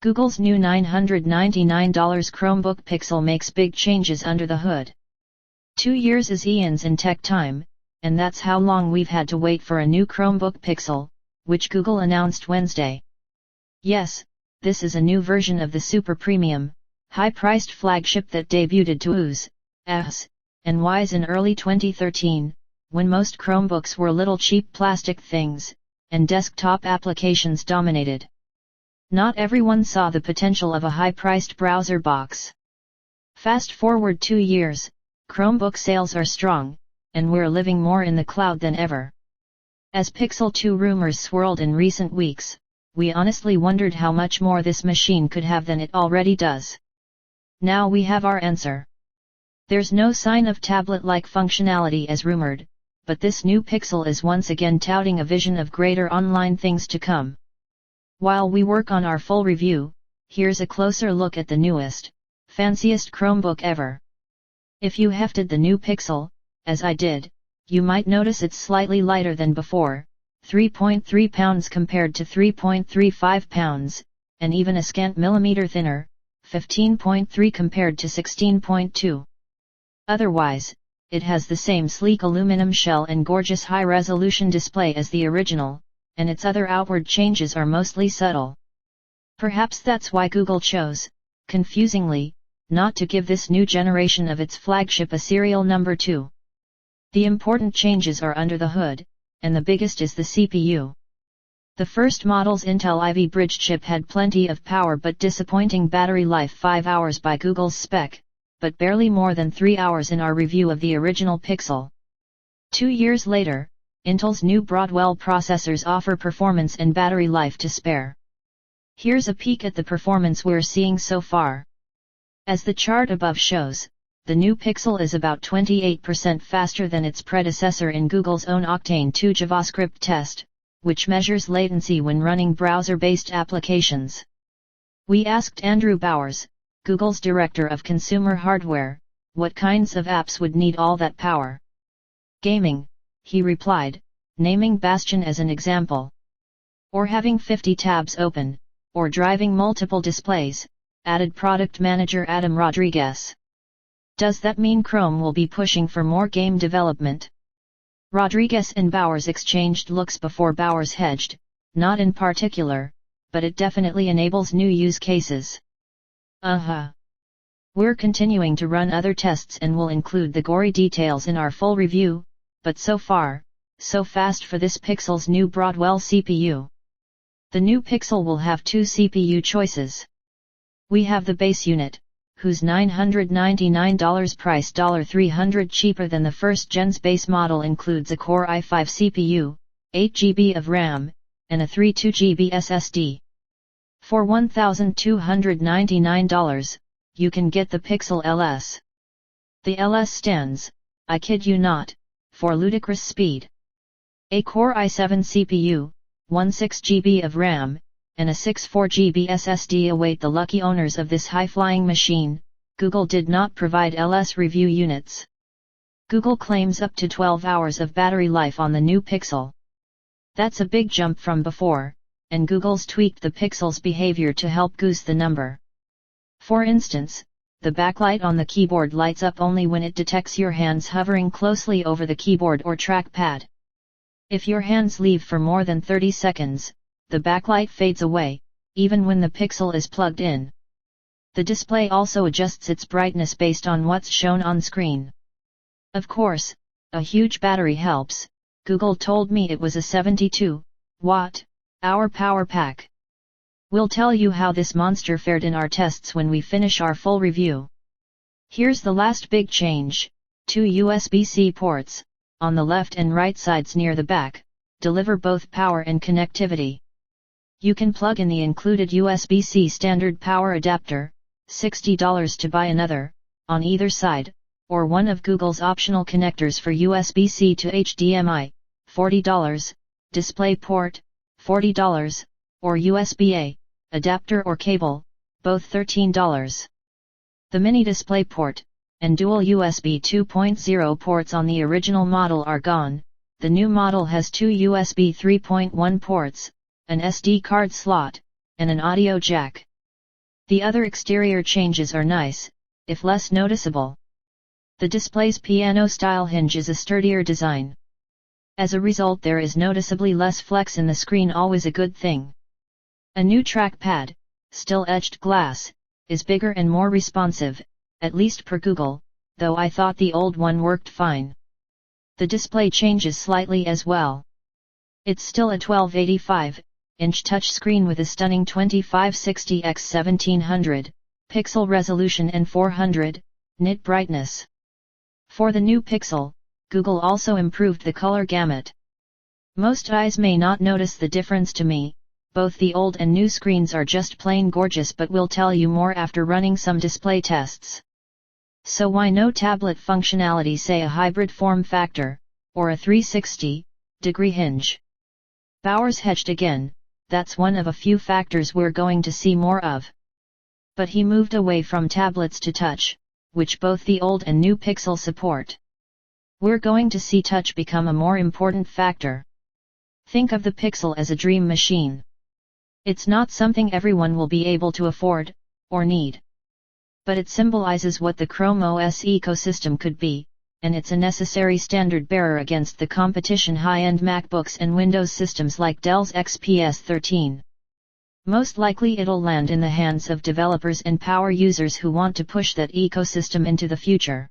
Google's new $999 Chromebook Pixel makes big changes under the hood. 2 years is eons in tech time, and that's how long we've had to wait for a new Chromebook Pixel, which Google announced Wednesday. Yes, this is a new version of the super premium, high-priced flagship that debuted to ahhs and Ys in early 2013, when most Chromebooks were little cheap plastic things, and desktop applications dominated. Not everyone saw the potential of a high-priced browser box. Fast forward 2 years, Chromebook sales are strong, and we're living more in the cloud than ever. As Pixel 2 rumors swirled in recent weeks, we honestly wondered how much more this machine could have than it already does. Now we have our answer. There's no sign of tablet-like functionality as rumored, but this new Pixel is once again touting a vision of greater online things to come. While we work on our full review, here's a closer look at the newest, fanciest Chromebook ever. If you hefted the new Pixel, as I did, you might notice it's slightly lighter than before, 3.3 pounds compared to 3.35 pounds, and even a scant millimeter thinner, 15.3 compared to 16.2. Otherwise, it has the same sleek aluminum shell and gorgeous high-resolution display as the original, and its other outward changes are mostly subtle. Perhaps that's why Google chose, confusingly, not to give this new generation of its flagship a serial number 2. The important changes are under the hood, and the biggest is the CPU. The first model's Intel Ivy Bridge chip had plenty of power but disappointing battery life, 5 hours by Google's spec, but barely more than 3 hours in our review of the original Pixel. 2 years later, Intel's new Broadwell processors offer performance and battery life to spare. Here's a peek at the performance we're seeing so far. As the chart above shows, the new Pixel is about 28% faster than its predecessor in Google's own Octane 2 JavaScript test, which measures latency when running browser-based applications. We asked Andrew Bowers, Google's Director of Consumer Hardware, what kinds of apps would need all that power. Gaming, he replied, naming Bastion as an example. Or having 50 tabs open, or driving multiple displays, added product manager Adam Rodriguez. Does that mean Chrome will be pushing for more game development? Rodriguez and Bowers exchanged looks before Bowers hedged, not in particular, but it definitely enables new use cases. We're continuing to run other tests and will include the gory details in our full review, but so far, so fast for this Pixel's new Broadwell CPU. The new Pixel will have 2 CPU choices. We have the base unit, whose $999 price $300 cheaper than the first gen's base model includes a Core i5 CPU, 8 GB of RAM, and a 32 GB SSD. For $1,299, you can get the Pixel LS. The LS stands, I kid you not, for ludicrous speed. A Core i7 CPU, 16 GB of RAM, and a 64 GB SSD await the lucky owners of this high-flying machine. Google did not provide LS review units. Google claims up to 12 hours of battery life on the new Pixel. That's a big jump from before, and Google's tweaked the Pixel's behavior to help goose the number. For instance, the backlight on the keyboard lights up only when it detects your hands hovering closely over the keyboard or trackpad. If your hands leave for more than 30 seconds, the backlight fades away, even when the Pixel is plugged in. The display also adjusts its brightness based on what's shown on screen. Of course, a huge battery helps. Google told me it was a 72-watt-hour power pack. We'll tell you how this monster fared in our tests when we finish our full review. Here's the last big change: 2 USB-C ports, on the left and right sides near the back, deliver both power and connectivity. You can plug in the included USB-C standard power adapter, $60 to buy another, on either side, or one of Google's optional connectors for USB-C to HDMI, $40, DisplayPort, $40, or USB-A, adapter or cable, both $13. The mini DisplayPort, and dual USB 2.0 ports on the original model are gone. The new model has 2 USB 3.1 ports, an SD card slot, and an audio jack. The other exterior changes are nice, if less noticeable. The display's piano-style hinge is a sturdier design. As a result, there is noticeably less flex in the screen, always a good thing. A new trackpad, still edged glass, is bigger and more responsive, at least per Google, though I thought the old one worked fine. The display changes slightly as well. It's still a 1285-inch touchscreen with a stunning 2560x1700 pixel resolution and 400 nit brightness. For the new Pixel, Google also improved the color gamut. Most eyes may not notice the difference. To me, both the old and new screens are just plain gorgeous, but we'll tell you more after running some display tests. So why no tablet functionality, say a hybrid form factor, or a 360-degree hinge? Bowers hedged again, that's one of a few factors we're going to see more of. But he moved away from tablets to touch, which both the old and new Pixel support. We're going to see touch become a more important factor. Think of the Pixel as a dream machine. It's not something everyone will be able to afford, or need. But it symbolizes what the Chrome OS ecosystem could be, and it's a necessary standard bearer against the competition high-end MacBooks and Windows systems like Dell's XPS 13. Most likely it'll land in the hands of developers and power users who want to push that ecosystem into the future.